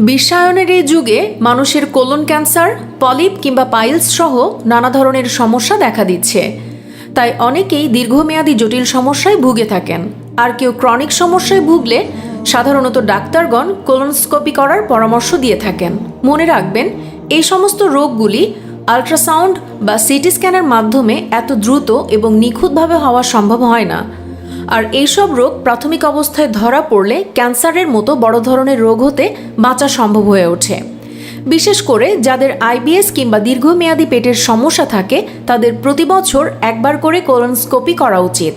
বিশ্বায়নের এই যুগে মানুষের কোলন ক্যান্সার, পলিপ কিংবা পাইলস সহ নানা ধরনের সমস্যা দেখা দিচ্ছে। তাই অনেকেই দীর্ঘমেয়াদী জটিল সমস্যায় ভুগে থাকেন। আর কেউ ক্রনিক সমস্যায় ভুগলে সাধারণত ডাক্তারগণ কোলনোস্কোপি করার পরামর্শ দিয়ে থাকেন। মনে রাখবেন, এই সমস্ত রোগগুলি আল্ট্রাসাউন্ড বা সিটি স্ক্যানের মাধ্যমে এত দ্রুত এবং নিখুঁতভাবে হওয়া সম্ভব হয় না। আর এইসব রোগ প্রাথমিক অবস্থায় ধরা পড়লে ক্যান্সারের মতো বড় ধরনের রোগ হতে বাঁচা সম্ভব হয়ে ওঠে। বিশেষ করে যাদের আইবিএস কিংবা দীর্ঘমেয়াদী পেটের সমস্যা থাকে, তাদের প্রতি বছর একবার করে কোলনোস্কোপি করা উচিত।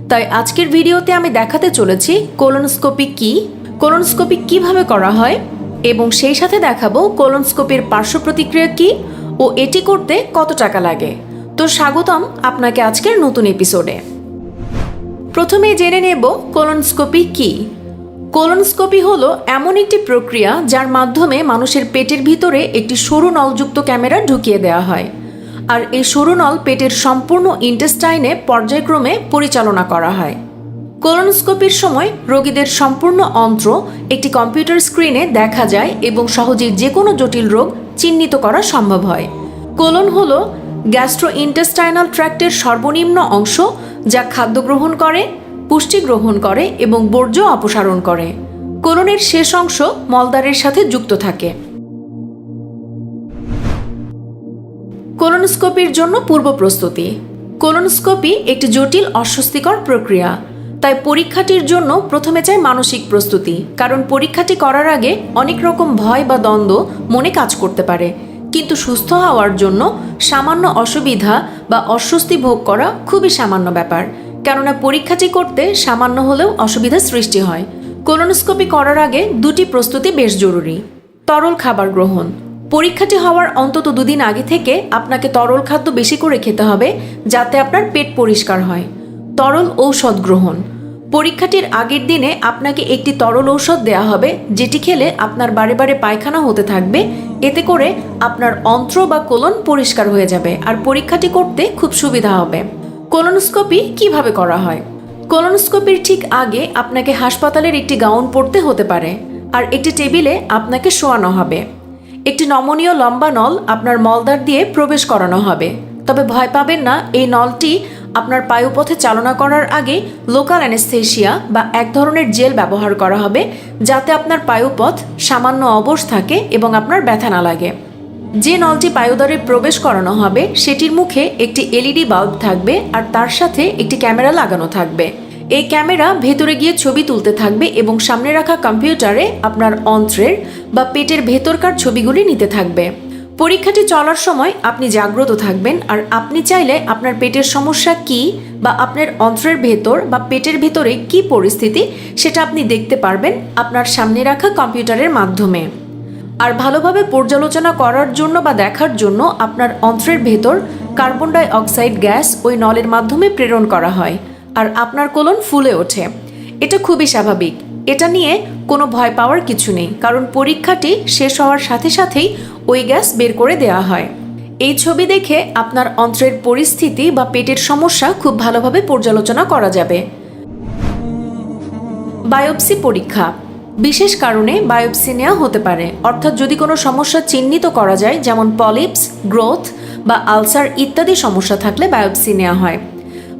তাই আজকের ভিডিওতে আমি দেখাতে চলেছি কোলনোস্কোপি কী, কোলনোস্কোপি কিভাবে করা হয় এবং সেই সাথে দেখাবো কোলনোস্কোপির পার্শ্ব প্রতিক্রিয়া কী ও এটি করতে কত টাকা লাগে। তো স্বাগতম আপনাকে আজকের নতুন এপিসোডে। প্রথমে জেনে নেব কোলনোস্কোপি কী। কোলনোস্কোপি হলো এমন একটি প্রক্রিয়া যার মাধ্যমে মানুষের পেটের ভিতরে একটি সরু নলযুক্ত ক্যামেরা ঢুকিয়ে দেওয়া হয়। আর এই সরু নল পেটের সম্পূর্ণ ইন্টেস্টাইনে পর্যায়ক্রমে পরিচালনা করা হয়। কোলনোস্কোপির সময় রোগীদের সম্পূর্ণ অন্ত্র একটি কম্পিউটার স্ক্রিনে দেখা যায় এবং সহজেই যে কোনো জটিল রোগ চিহ্নিত করা সম্ভব হয়। কোলন হলো গ্যাস্ট্রোইন্টেস্টাইনাল ট্র্যাক্টের সর্বনিম্ন অংশ, যা খাদ্য গ্রহণ করে, পুষ্টি গ্রহণ করে এবং বর্জ্য অপসারণ করে। কোলনের শেষ অংশ মলদ্বারের সাথে যুক্ত থাকে। কোলনোস্কোপির জন্য পূর্ব প্রস্তুতি। কোলনোস্কোপি একটি জটিল অস্বস্তিকর প্রক্রিয়া, তাই পরীক্ষাটির জন্য প্রথমে চাই মানসিক প্রস্তুতি। কারণ পরীক্ষাটি করার আগে অনেক রকম ভয় বা দ্বন্দ্ব মনে কাজ করতে পারে, কিন্তু সুস্থ হওয়ার জন্য সামান্য অসুবিধা বা অস্বস্তি ভোগ করা খুবই সামান্য ব্যাপার। কেননা পরীক্ষাটি করতে সামান্য হলেও অসুবিধা সৃষ্টি হয়। কোলনোস্কোপি করার আগে দুটি প্রস্তুতি বেশ জরুরি। তরল খাবার গ্রহণ। পরীক্ষাটি হওয়ার অন্তত 2 দিন আগে থেকে আপনাকে তরল খাদ্য বেশি করে খেতে হবে, যাতে আপনার পেট পরিষ্কার হয়। তরল ঔষধ গ্রহণ। পরীক্ষাটির আগের দিনে আপনাকে একটি তরল ঔষধ দেওয়া হবে, যেটি খেলে আপনার বারে বারে পায়খানা হতে থাকবে। এতে করে আপনার অন্ত্র বা কোলন পরিষ্কার হয়ে যাবে আর পরীক্ষাটি করতে খুব সুবিধা হবে। কোলনোস্কোপি কিভাবে করা হয়? কোলনোস্কোপির ঠিক আগে আপনাকে হাসপাতালের একটি গাউন পরতে হতে পারে, আর একটি টেবিলে আপনাকে শোয়ানো হবে। একটি নমনীয় লম্বা নল আপনার মলদ্বার দিয়ে প্রবেশ করানো হবে। তবে ভয় পাবেন না, এই নলটি আপনার পায়ুপথে চালনা করার আগে লোকাল অ্যানেস্থেশিয়া বা এক ধরনের জেল ব্যবহার করা হবে, যাতে আপনার পায়ুপথ সামান্য অবশ থাকে এবং আপনার ব্যথা না লাগে। যে নলটি পায়ুদ্বারে প্রবেশ করানো হবে সেটির মুখে একটি এলইডি বাল্ব থাকবে, আর তার সাথে একটি ক্যামেরা লাগানো থাকবে। এই ক্যামেরা ভেতরে গিয়ে ছবি তুলতে থাকবে এবং সামনে রাখা কম্পিউটারে আপনার অন্ত্রের বা পেটের ভেতরকার ছবিগুলি নিতে থাকবে। পরীক্ষাটি চলার সময় আপনি জাগ্রত থাকবেন, আর আপনি চাইলে আপনার পেটের সমস্যা কী বা আপনার অন্ত্রের ভেতর বা পেটের ভেতরে কী পরিস্থিতি সেটা আপনি দেখতে পারবেন আপনার সামনে রাখা কম্পিউটারের মাধ্যমে। আর ভালোভাবে পর্যালোচনা করার জন্য বা দেখার জন্য আপনার অন্ত্রের ভেতর কার্বন ডাই অক্সাইড গ্যাস ওই নলের মাধ্যমে প্রেরণ করা হয়, আর আপনার কোলন ফুলে ওঠে। এটা খুবই স্বাভাবিক, এটা নিয়ে কোনো ভয় পাওয়ার কিছু নেই, কারণ পরীক্ষাটি শেষ হওয়ার সাথে সাথেই ওই গ্যাস বের করে দেওয়া হয়। এই ছবি দেখে আপনার অন্ত্রের পরিস্থিতি বা পেটের সমস্যা খুব ভালোভাবে পর্যালোচনা করা যাবে। বায়োপসি পরীক্ষা। বিশেষ কারণে বায়োপসি নেওয়া হতে পারে, অর্থাৎ যদি কোনো সমস্যা চিহ্নিত করা যায়, যেমন পলিপস, গ্রোথ বা আলসার ইত্যাদি সমস্যা থাকলে বায়োপসি নেওয়া হয়।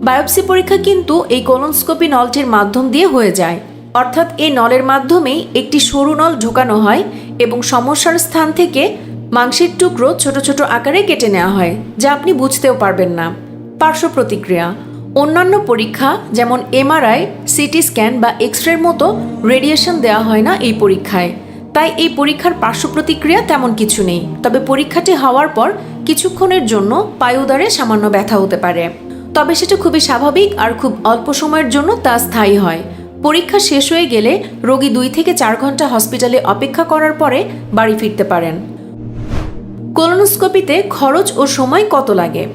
বায়োপসি পরীক্ষা কিন্তু এই কোলনোস্কোপি নলটির মাধ্যম দিয়ে হয়ে যায়, অর্থাৎ এই নলের মাধ্যমেই একটি সরু নল ঢোকানো হয় এবং সমস্যার স্থান থেকে মাংসের টুকরো ছোট ছোট আকারে কেটে নেওয়া হয়, যা আপনি বুঝতেও পারবেন না। পার্শ্ব প্রতিক্রিয়া। অন্যান্য পরীক্ষা যেমন এমআরআই, সিটি স্ক্যান বা এক্স-রের মতো রেডিয়েশন দেওয়া হয় না এই পরীক্ষায়। তাই এই পরীক্ষার পার্শ্ব প্রতিক্রিয়া তেমন কিছু নেই। তবে পরীক্ষাটি হওয়ার পর কিছুক্ষণের জন্য পায়ুদ্বারে সামান্য ব্যথা হতে পারে, তবে সেটা খুবই স্বাভাবিক আর খুব অল্প সময়ের জন্য তা স্থায়ী হয়। পরীক্ষা শেষ হয়ে গেলে রোগী 2 থেকে 4 ঘন্টা হসপিটালে অপেক্ষা করার পরে বাড়ি ফিরতে পারেন। কোলনোস্কোপিতে খরচ ও সময় কত লাগে?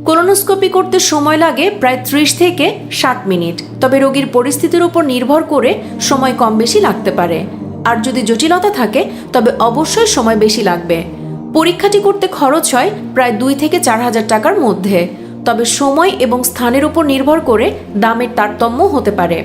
কোলনোস্কোপি করতে সময় লাগে প্রায় 30 থেকে 60 মিনিট, তবে রোগীর পরিস্থিতির উপর নির্ভর করে সময় কম বেশি লাগতে পারে। আর যদি জটিলতা থাকে তবে অবশ্যই সময় বেশি লাগবে। পরীক্ষাটি করতে খরচ হয় প্রায় 2 থেকে 4 হাজার টাকার মধ্যে, তবে সময় এবং স্থানের উপর নির্ভর করে দামের তারতম্য হতে পারে।